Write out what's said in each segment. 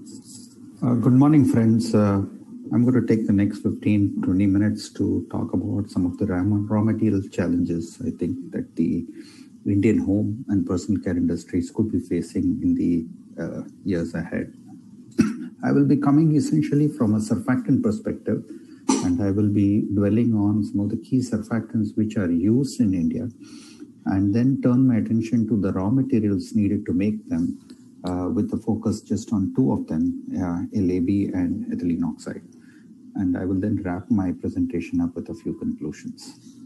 Good morning, friends. I'm going to take the next 15-20 minutes to talk about some of the raw material challenges I think that the Indian home and personal care industries could be facing in the years ahead. I will be coming essentially from a surfactant perspective, and I will be dwelling on some of the key surfactants which are used in India, and then turn my attention to the raw materials needed to make them, with the focus just on two of them, LAB and ethylene oxide. And I will then wrap my presentation up with a few conclusions.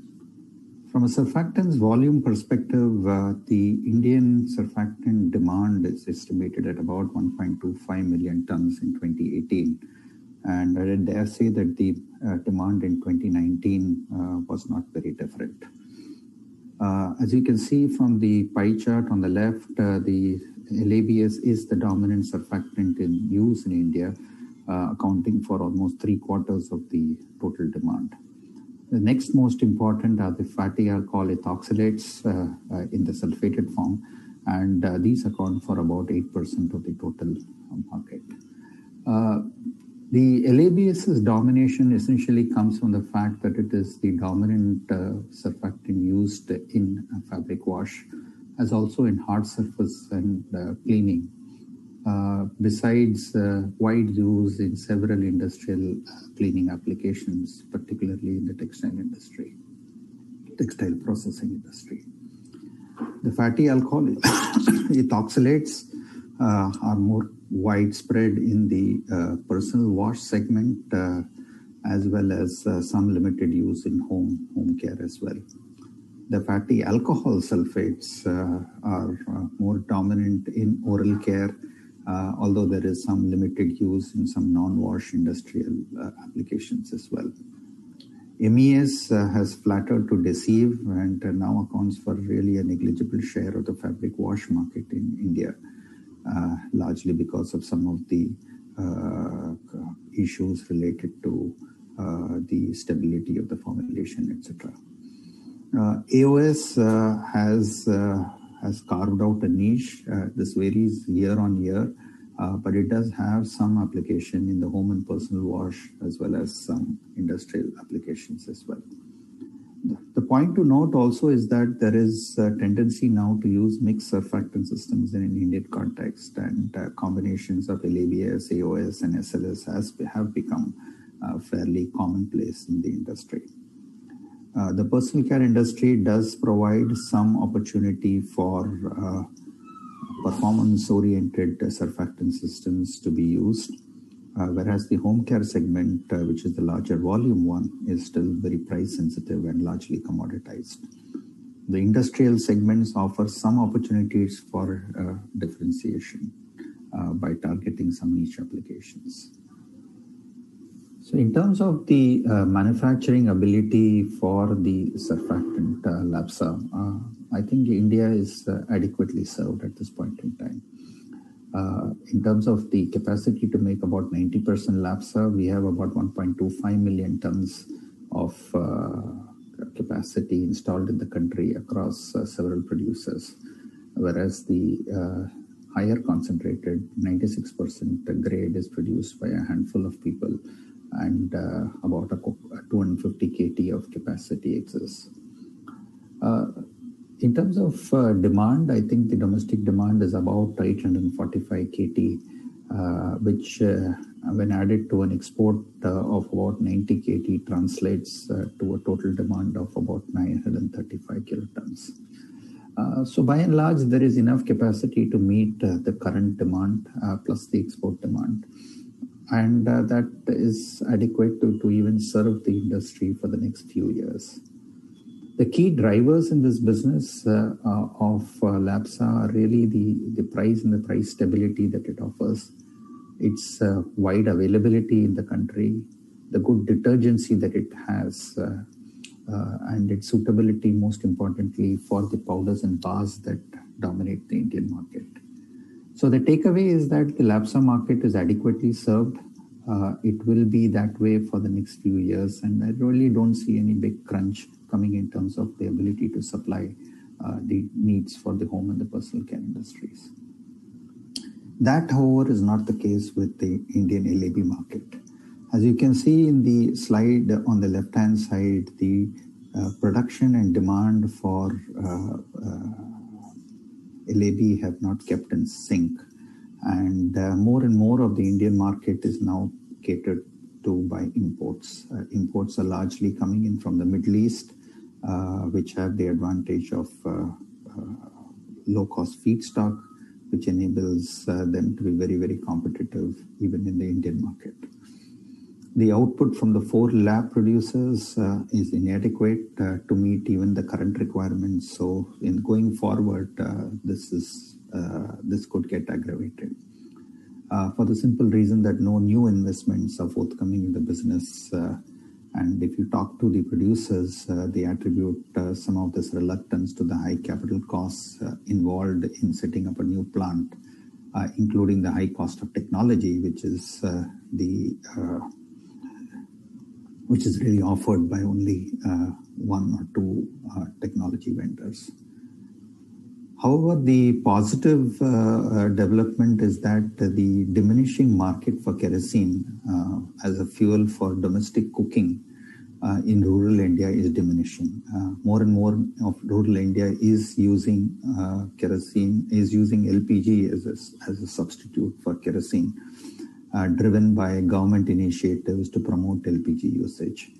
From a surfactants volume perspective, the Indian surfactant demand is estimated at about 1.25 million tons in 2018. And I dare say that the demand in 2019 was not very different. As you can see from the pie chart on the left, the LABS is the dominant surfactant in use in India, accounting for almost 3/4 of the total demand. The next most important are the fatty alcohol ethoxylates in the sulfated form, and these account for about 8% of the total market. The LABS's domination essentially comes from the fact that it is the dominant surfactant used in fabric wash, as also in hard surface and cleaning, besides wide use in several industrial cleaning applications, particularly in the textile processing industry. The fatty alcohol ethoxylates are more widespread in the personal wash segment, as well as some limited use in home care as well. The fatty alcohol sulfates are more dominant in oral care, although there is some limited use in some non-wash industrial applications as well. MES has flattered to deceive and now accounts for really a negligible share of the fabric wash market in India, largely because of some of the issues related to the stability of the formulation, etc. AOS has carved out a niche. This varies year on year, but it does have some application in the home and personal wash, as well as some industrial applications as well. The point to note also is that there is a tendency now to use mixed surfactant systems in an Indian context, and combinations of LABS, AOS, and SLS have become fairly commonplace in the industry. The personal care industry does provide some opportunity for performance-oriented surfactant systems to be used, whereas the home care segment, which is the larger volume one, is still very price sensitive and largely commoditized. The industrial segments offer some opportunities for differentiation by targeting some niche applications. So in terms of the manufacturing ability for the surfactant LABSA, I think India is adequately served at this point in time. In terms of the capacity to make about 90% LABSA, we have about 1.25 million tons of capacity installed in the country across several producers, whereas the higher concentrated 96% grade is produced by a handful of people, and about 250 KT of capacity exists. In terms of demand, I think the domestic demand is about 845 KT, which when added to an export of about 90 KT translates to a total demand of about 935 kilotons. So by and large, there is enough capacity to meet the current demand plus the export demand. And that is adequate to even serve the industry for the next few years. The key drivers in this business of LABSA are really the price and the price stability that it offers, its wide availability in the country, the good detergency that it has, and its suitability, most importantly, for the powders and bars that dominate the Indian market. So the takeaway is that the LABSA market is adequately served. It will be that way for the next few years, and I really don't see any big crunch coming in terms of the ability to supply the needs for the home and the personal care industries. That, however, is not the case with the Indian LAB market. As you can see in the slide on the left-hand side, the production and demand for LAB have not kept in sync. And more of the Indian market is now catered to by imports. Imports are largely coming in from the Middle East, which have the advantage of low-cost feedstock, which enables them to be very, very competitive even in the Indian market. The output from the 4 lab producers is inadequate to meet even the current requirements. So in going forward, this could get aggravated. For the simple reason that no new investments are forthcoming in the business. And if you talk to the producers, they attribute some of this reluctance to the high capital costs involved in setting up a new plant, including the high cost of technology, which is really offered by only 1 or 2 technology vendors. However, the positive development is that the diminishing market for kerosene as a fuel for domestic cooking in rural India is diminishing. More and more of rural India is using kerosene, is using LPG as a substitute for kerosene, driven by government initiatives to promote LPG usage.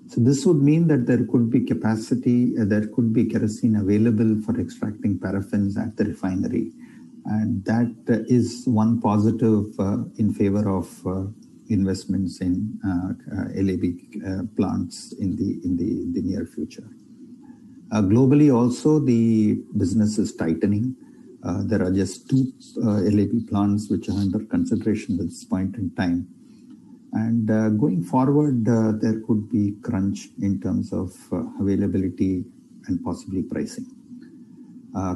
So this would mean that there could be capacity, there could be kerosene available for extracting paraffins at the refinery. And that is one positive in favor of investments in LAB plants in the near future. Globally also, the business is tightening. There are just 2 LAB plants which are under consideration at this point in time. And going forward, there could be crunch in terms of availability and possibly pricing.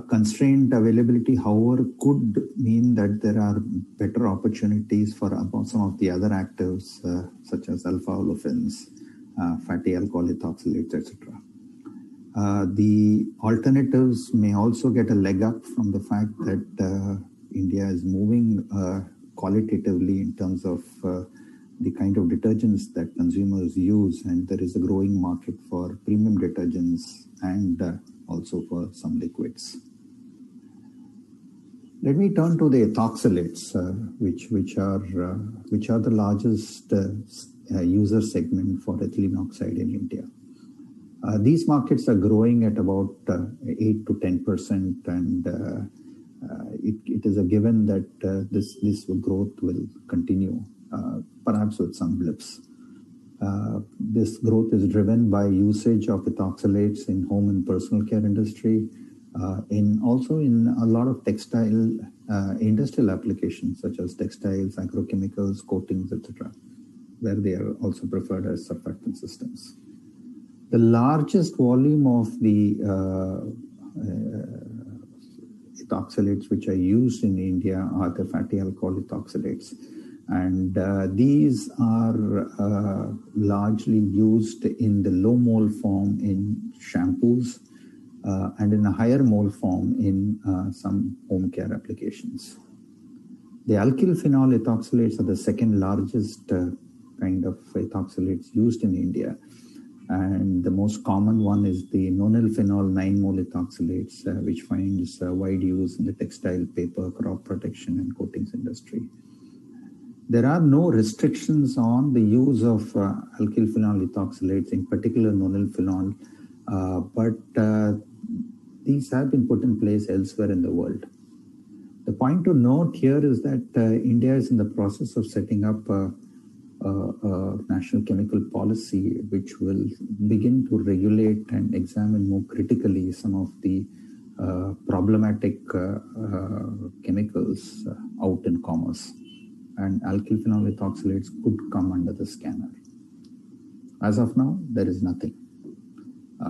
Constrained availability, however, could mean that there are better opportunities for some of the other actives, such as alpha olefins, fatty alcohol ethoxylates, etc. The alternatives may also get a leg up from the fact that India is moving qualitatively in terms of the kind of detergents that consumers use, and there is a growing market for premium detergents and also for some liquids. Let me turn to the ethoxylates, which are the largest user segment for ethylene oxide in India. These markets are growing at about 8 to 10%, and it is a given that this growth will continue. Perhaps with some blips. This growth is driven by usage of ethoxylates in home and personal care industry, also in a lot of textile industrial applications such as textiles, agrochemicals, coatings, etc., where they are also preferred as surfactant systems. The largest volume of the ethoxylates which are used in India are the fatty alcohol ethoxylates. And these are largely used in the low mole form in shampoos and in a higher mole form in some home care applications. The alkyl phenol ethoxylates are the second largest kind of ethoxylates used in India. And the most common one is the nonyl phenol 9-mole ethoxylates, which finds wide use in the textile, paper, crop protection, and coatings industry. There are no restrictions on the use of alkyl phenol ethoxylates, in particular nonyl phenol, but these have been put in place elsewhere in the world. The point to note here is that India is in the process of setting up a national chemical policy which will begin to regulate and examine more critically some of the problematic chemicals out in commerce. And alkyl phenol ethoxylates could come under the scanner. As of now, there is nothing.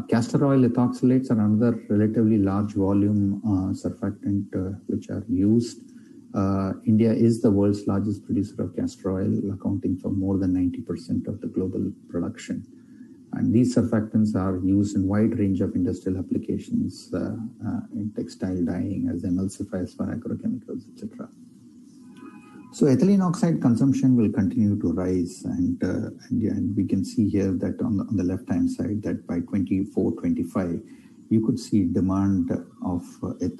Castor oil ethoxylates are another relatively large volume surfactant which are used. India is the world's largest producer of castor oil, accounting for more than 90% of the global production. And these surfactants are used in a wide range of industrial applications in textile dyeing, as emulsifiers for agrochemicals, etc. So ethylene oxide consumption will continue to rise, and we can see here that on the left-hand side that by 24-25, you could see demand of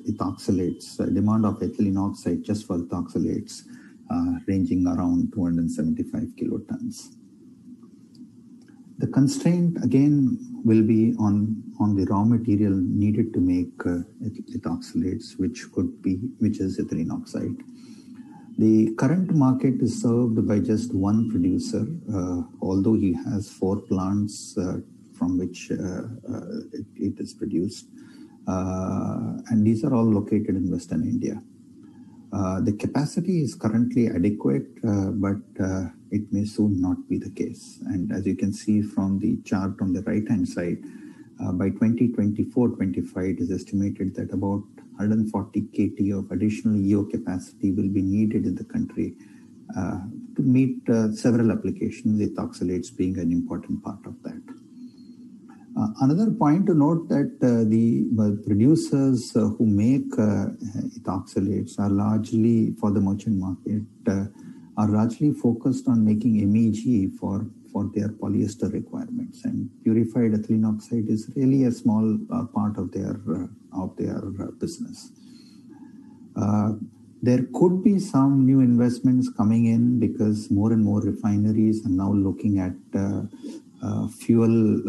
ethoxylates, demand of ethylene oxide just for ethoxylates ranging around 275 kilotons. The constraint again will be on the raw material needed to make ethoxylates, which is ethylene oxide. The current market is served by just one producer, although he has 4 plants from which it is produced, and these are all located in Western India. The capacity is currently adequate, but it may soon not be the case. And as you can see from the chart on the right-hand side, by 2024-25, it is estimated that about 140 KT of additional EO capacity will be needed in the country to meet several applications, ethoxylates being an important part of that. Another point to note that the producers who make ethoxylates are largely, for the merchant market, are largely focused on making MEG for their polyester requirements, and purified ethylene oxide is really a small part of their business. There could be some new investments coming in because more and more refineries are now looking at fuel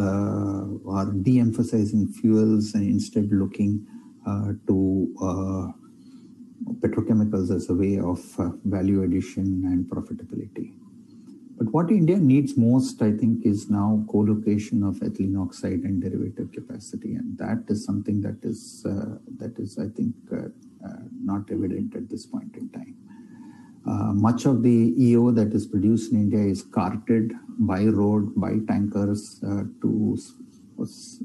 or de-emphasizing fuels and instead looking to petrochemicals as a way of value addition and profitability. But what India needs most, I think, is now co-location of ethylene oxide and derivative capacity, and that is something that is I think, not evident at this point in time. Much of the EO that is produced in India is carted by road, by tankers to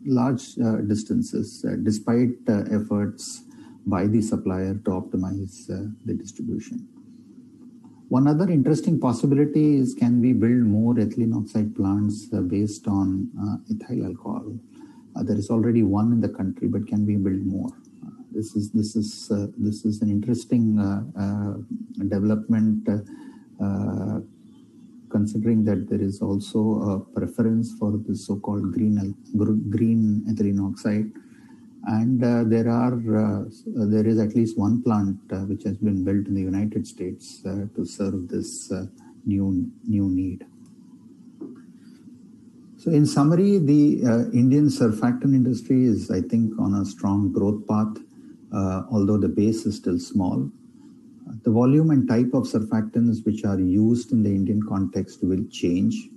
large distances, despite efforts by the supplier to optimize the distribution. One other interesting possibility is, can we build more ethylene oxide plants based on ethyl alcohol? There is already one in the country, but can we build more? This is an interesting development, considering that there is also a preference for the so-called green ethylene oxide, and there is at least one plant which has been built in the United States to serve this new need. So in summary, the Indian surfactant industry is, I think, on a strong growth path, although the base is still small. The volume and type of surfactants which are used in the Indian context will change,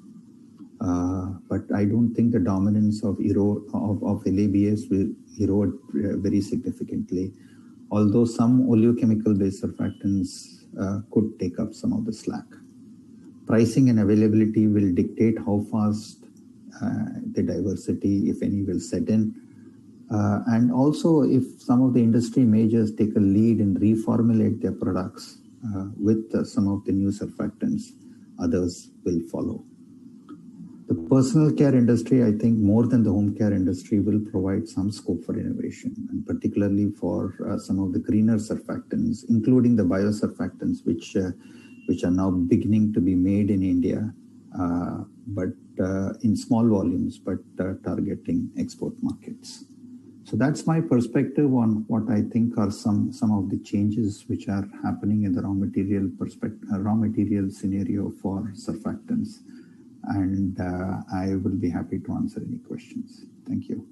but I don't think the dominance of LABS will erode very significantly, although some oleochemical-based surfactants could take up some of the slack. Pricing and availability will dictate how fast the diversity, if any, will set in. And also, if some of the industry majors take a lead and reformulate their products with some of the new surfactants, others will follow. The personal care industry, I think, more than the home care industry, will provide some scope for innovation, and particularly for some of the greener surfactants, including the biosurfactants, which are now beginning to be made in India, but in small volumes, but targeting export markets. So that's my perspective on what I think are some of the changes which are happening in the raw material scenario for surfactants. And I will be happy to answer any questions. Thank you.